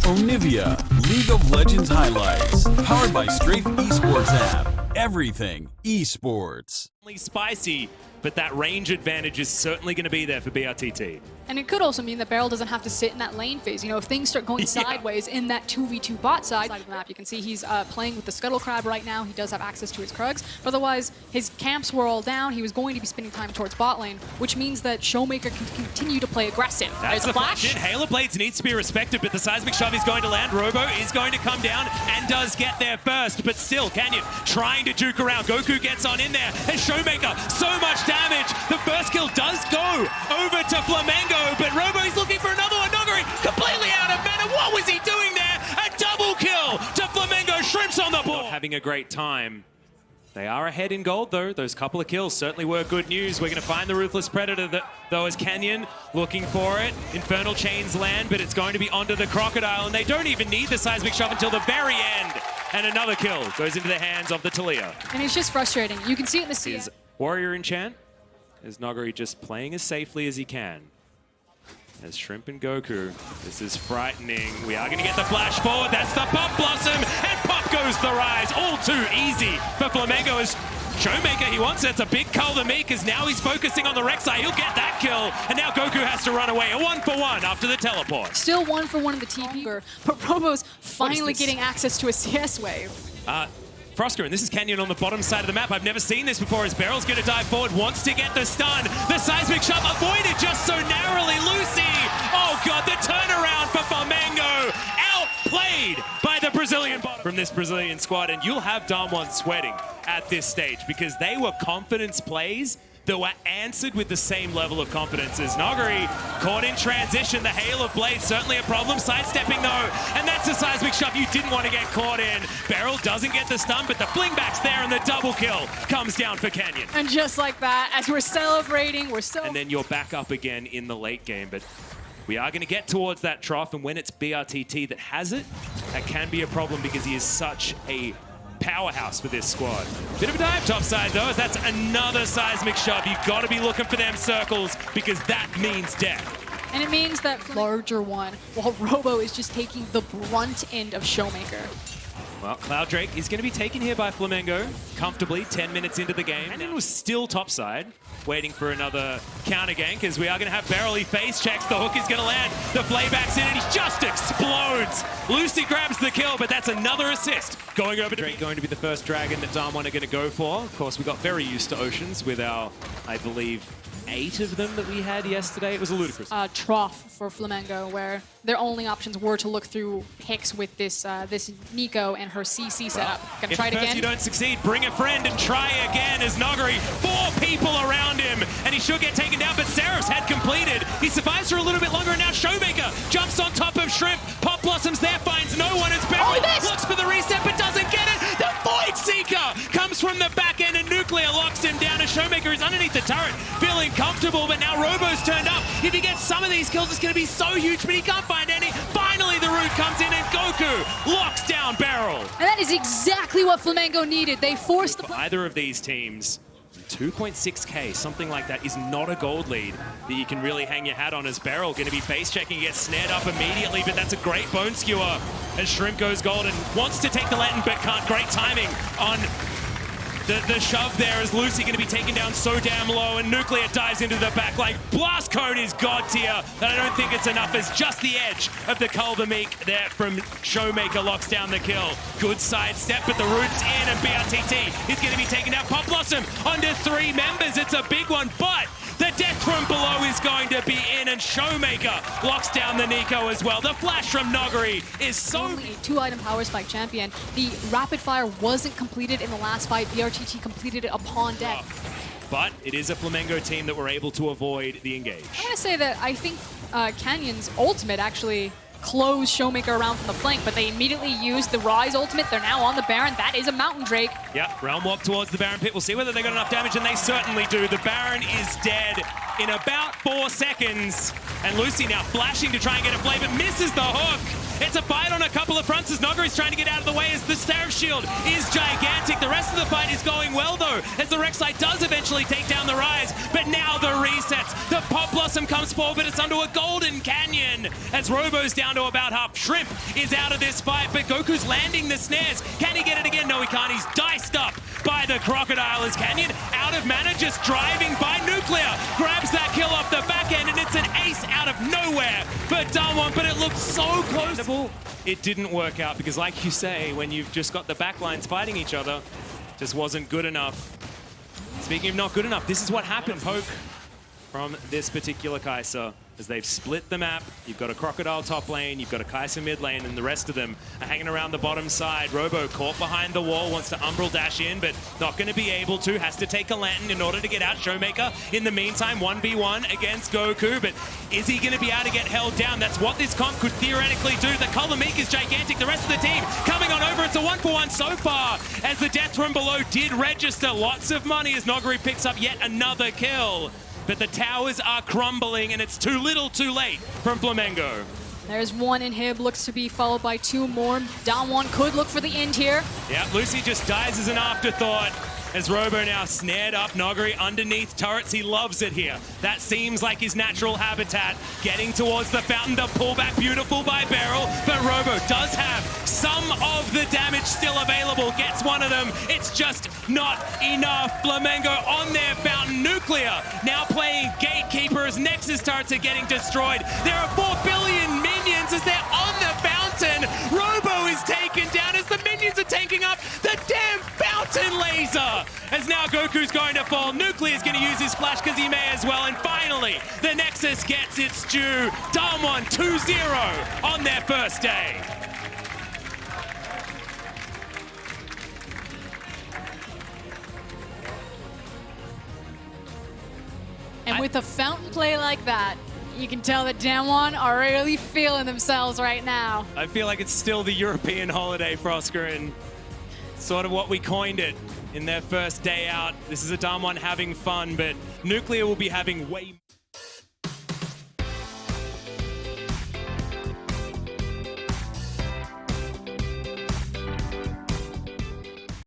Onivia, League of Legends highlights, powered by Strafe Esports app. Everything esports. Spicy, but that range advantage is certainly going to be there for BRTT. And it could also mean that Beryl doesn't have to sit in that lane phase. You know, if things start going sideways in that 2v2 bot side of the map, you can see he's playing with the Scuttle Crab right now. He does have access to his Krugs. But otherwise, his camps were all down. He was going to be spending time towards bot lane, which means that Showmaker can continue to play aggressive. That's the flash in. Halo Blades needs to be respected, but the seismic shove is going to land. Robo is going to come down and does get there first, but still, Canyon trying to juke around. Goku gets on in there, and Showmaker, so much damage. The first kill does go over to Flamengo, but Robo is looking for another one. Noguri completely out of mana. What was he doing there? A double kill to Flamengo. Shrimps on the board. Not having a great time. They are ahead in gold, though. Those couple of kills certainly were good news. We're going to find the Ruthless Predator, though, as Canyon looking for it. Infernal Chains land, but it's going to be onto the Crocodile, and they don't even need the Seismic Shove until the very end. And another kill goes into the hands of the Talia. And it's just frustrating. You can see it in the CS. Is Warrior Enchant, as Noguri just playing as safely as he can. As Shrimp and Goku, this is frightening. We are going to get the flash forward. That's the Pop Blossom, and pop goes the Rise. All too easy for Flamengo as Showmaker, he wants it. It's a big cull to me because now he's focusing on the Rek'Sai. He'll get that kill, and now Goku has to run away. A 1-for-1 after the teleport. Still 1-for-1 in the TP, but Robo's finally getting access to a CS wave. Frosker, and this is Canyon on the bottom side of the map. I've never seen this before as Beryl's going to dive forward, wants to get the stun. The seismic shove avoided just so narrowly. Lucy, oh god, the turnaround for Flamengo. Outplayed by the Brazilian bottom from this Brazilian squad, and you'll have Damwon sweating at this stage because they were confidence plays that were answered with the same level of confidence as Noguri. Caught in transition, the Hail of Blades certainly a problem. Sidestepping though, and that's a seismic shove you didn't want to get caught in. Beryl doesn't get the stun, but the fling back's there and the double kill comes down for Canyon. And just like that, as we're celebrating, And then you're back up again in the late game, but we are going to get towards that trough, and when it's BRTT that has it, that can be a problem because he is such a powerhouse for this squad. Bit of a dive topside though, as that's another seismic shove. You've got to be looking for them circles because that means death. And it means that larger one, while Robo is just taking the brunt end of Showmaker. Well, Cloud Drake is going to be taken here by Flamengo comfortably 10 minutes into the game. And it was still topside, waiting for another counter gank as we are going to have Beryl. He face checks, the hook is going to land, the playback's in and he just explodes. Lucy grabs the kill, but that's another assist. Going over to Drake, going to be the first dragon that Damwon are going to go for. Of course, we got very used to Oceans with our, I believe, 8 of them that we had yesterday. It was a ludicrous trough for Flamengo, where their only options were to look through picks with this this Nico and her CC setup. Gonna try it again. If you don't succeed, bring a friend and try again as Noguri, 4 people around him, and he should get taken down, but Seraph's had completed. He survives for a little bit longer, and now Showmaker jumps on top of Shrimp. Pop Blossoms there, finds no one as Beryl looks for the reset, but doesn't get it. The Void Seeker comes from the back end, and Nuclear locks him down as Showmaker is underneath the turret, feeling comfortable, but now Robo's turned up. If he gets some of these kills, it's going to be so huge, but he can't find any. Finally, the root comes in, and Goku locks down Beryl. And that is exactly what Flamengo needed. They forced the... Either of these teams, 2.6k, something like that, is not a gold lead that you can really hang your hat on as Beryl going to be face checking, gets snared up immediately, but that's a great bone skewer as Shrimp goes gold and wants to take the Latin, but can't. Great timing on the shove there as Lucy going to be taken down so damn low, and Nuclear dives into the back like Blast Code is god tier, and I don't think it's enough as just the edge of the Kulvamik there from Showmaker locks down the kill. Good sidestep, but the root's in, and BRTT is going to be taken down. Pop Blossom under 3 members. It's a big one, but the death from below is going to be in, and Showmaker locks down the Nico as well. The flash from Noguri is so... Only a 2-item power spike champion. The rapid fire wasn't completed in the last fight. BRTT completed it upon death. But it is a Flamengo team that were able to avoid the engage. I'm going to say that I think Canyon's ultimate actually closed Showmaker around from the flank, but they immediately used the Rise ultimate. They're now on the Baron. That is a Mountain Drake. Yep, Realm Walk towards the Baron pit. We'll see whether they got enough damage, and they certainly do. The Baron is dead in about 4 seconds. And Lucy now flashing to try and get a play, but misses the hook. It's a fight on a couple of fronts as Noguri's trying to get out of the way as the Seraph shield is gigantic. The rest of the fight is going well though, as the Rek'Sai does eventually take down the Rise, but now the resets. The Pop Blossom comes forward, but it's under a Golden Canyon as Robo's down. down to about half. Shrimp is out of this fight, but Goku's landing the snares. Can he get it again? No, he can't. He's diced up by the Crocodile as Canyon out of mana, just driving by Nuclear. Grabs that kill off the back end, and it's an ace out of nowhere for Damwon, but it looked so close. It didn't work out because, like you say, when you've just got the backlines fighting each other, just wasn't good enough. Speaking of not good enough, this is what happened. Poke from this particular Kai'Sa. As they've split the map, you've got a Crocodile top lane, you've got a Kai'Sa mid lane, and the rest of them are hanging around the bottom side. Robo caught behind the wall, wants to Umbral dash in, but not going to be able to. Has to take a lantern in order to get out Showmaker. In the meantime, 1v1 against Goku, but is he going to be able to get held down? That's what this comp could theoretically do. The Color Meek is gigantic. The rest of the team coming on over. It's a 1-for-1 so far, as the death from below did register lots of money as Noguri picks up yet another kill. But the towers are crumbling, and it's too little too late from Flamengo. There's one inhib, looks to be followed by two more. Damwon could look for the end here. Yeah, Lucy just dies as an afterthought. As Robo now snared up Noguri underneath turrets. He loves it here. That seems like his natural habitat. Getting towards the fountain, the pullback beautiful by Beryl, but Robo does have some of the damage still available. Gets one of them. It's just not enough. Flamengo on their fountain. Nuclear now playing gatekeeper as Nexus turrets are getting destroyed. There are 4 billion minions as they're on the fountain. Robo is taken down as the minions are taking up the damn fountain laser. As now Goku's going to fall. Nuclear's going to use his flash because he may as well. And finally, the Nexus gets its due. Damwon 2-0 on their first day. And with a fountain play like that, you can tell that Damwon are really feeling themselves right now. I feel like it's still the European holiday for Oscar, and sort of what we coined it in their first day out. This is a Damwon having fun, but Nuclear will be having way